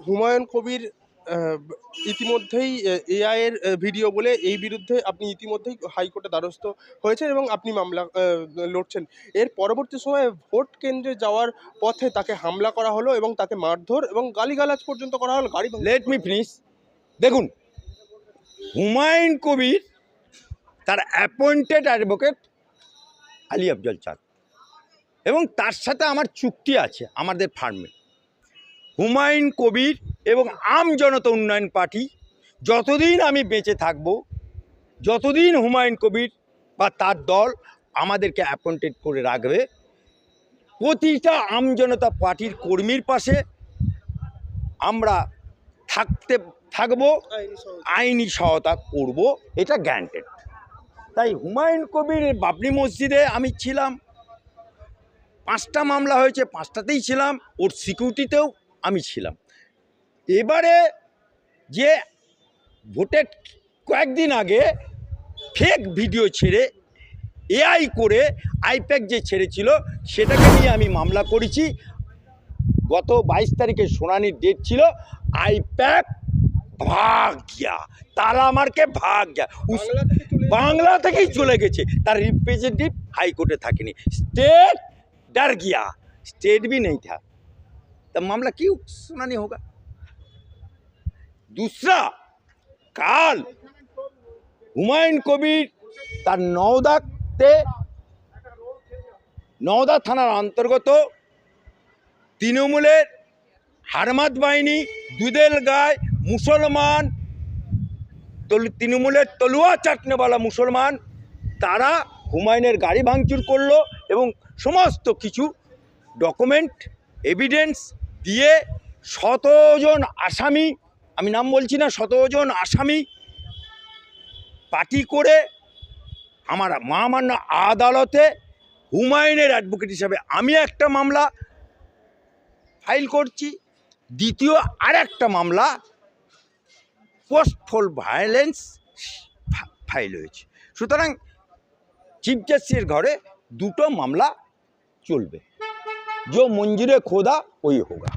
হুমায়ুন কবির ইতিমধ্যেই এআই এর ভিডিও বলে এই বিরুদ্ধে আপনি ইতিমধ্যেই হাইকোর্টে দ্বারস্থ হয়েছেন এবং আপনি মামলা লড়ছেন। এর পরবর্তী সময়ে ভোট কেন্দ্রে যাওয়ার পথে তাকে হামলা করা হলো এবং তাকে মারধর এবং গালিগালাজ পর্যন্ত করা হলো, গাড়ি ভাঙচুর। Let me finish. দেখুন, হুমায়ুন কবির তার অ্যাপয়েন্টেড অ্যাডভোকেট আলী আফজল চাঁদ এবং তার সাথে আমার চুক্তি আছে আমাদের ফার্মে। হুমায়ুন কবির এবং আম জনতা উন্নয়ন পার্টি যতদিন আমি বেঁচে থাকব, যতদিন হুমায়ুন কবির বা তার দল আমাদেরকে অ্যাপয়েন্টেড করে রাখবে, প্রতিটা আম জনতা পার্টির কর্মীর পাশে আমরা থাকবো, আইনি সহায়তা করব, এটা গ্যারান্টেড। তাই হুমায়ুন কবির বাবরি মসজিদে আমি ছিলাম, 5টা মামলা হয়েছে, 5টাতেই ছিলাম, ওর সিকিউরিটিতেও আমি ছিলাম। এবারে যে ভোটের কয়েকদিন আগে ফেক ভিডিও ছেড়ে এআই করে আইপ্যাক যে ছেড়েছিল সেটাকে নিয়ে আমি মামলা করেছি। গত 22 তারিখে শুনানির ডেট ছিল। আইপ্যাক ভাগ গিয়া, তারা আমারকে ভাগ গিয়া, বাংলা থেকেই চলে গেছে। তার রিপ্রেজেন্টেটিভ हाईकोर्टे থাকেনি। स्टेट डर गया, स्टेट भी नहीं था, तब मामला क्यों सुनानी होगा। दूसरा, काल হুমায়ুন কবির তার নওদা থানার অন্তর্গত তৃণমূলের হারমাত বাহিনী, দুধেল গায় মুসলমান, তৃণমূলের তলুয়া চাটনেওয়ালা মুসলমান, তারা হুমায়ুনের গাড়ি ভাঙচুর করলো এবং সমস্ত কিছু ডকুমেন্ট এভিডেন্স দিয়ে 17 জন আসামি, আমি নাম বলছি না, 17 জন আসামি পার্টি করে আমার মহামান্য আদালতে হুমায়ুনের অ্যাডভোকেট হিসাবে আমি একটা মামলা ফাইল করছি। দ্বিতীয় আরেকটা মামলা পোস্টফল ভায়োলেন্স ফাইল হয়েছে। সুতরাং চিফ জাস্টিসের ঘরে দুটো মামলা চলবে। जो मंजूर खुदा वही होगा।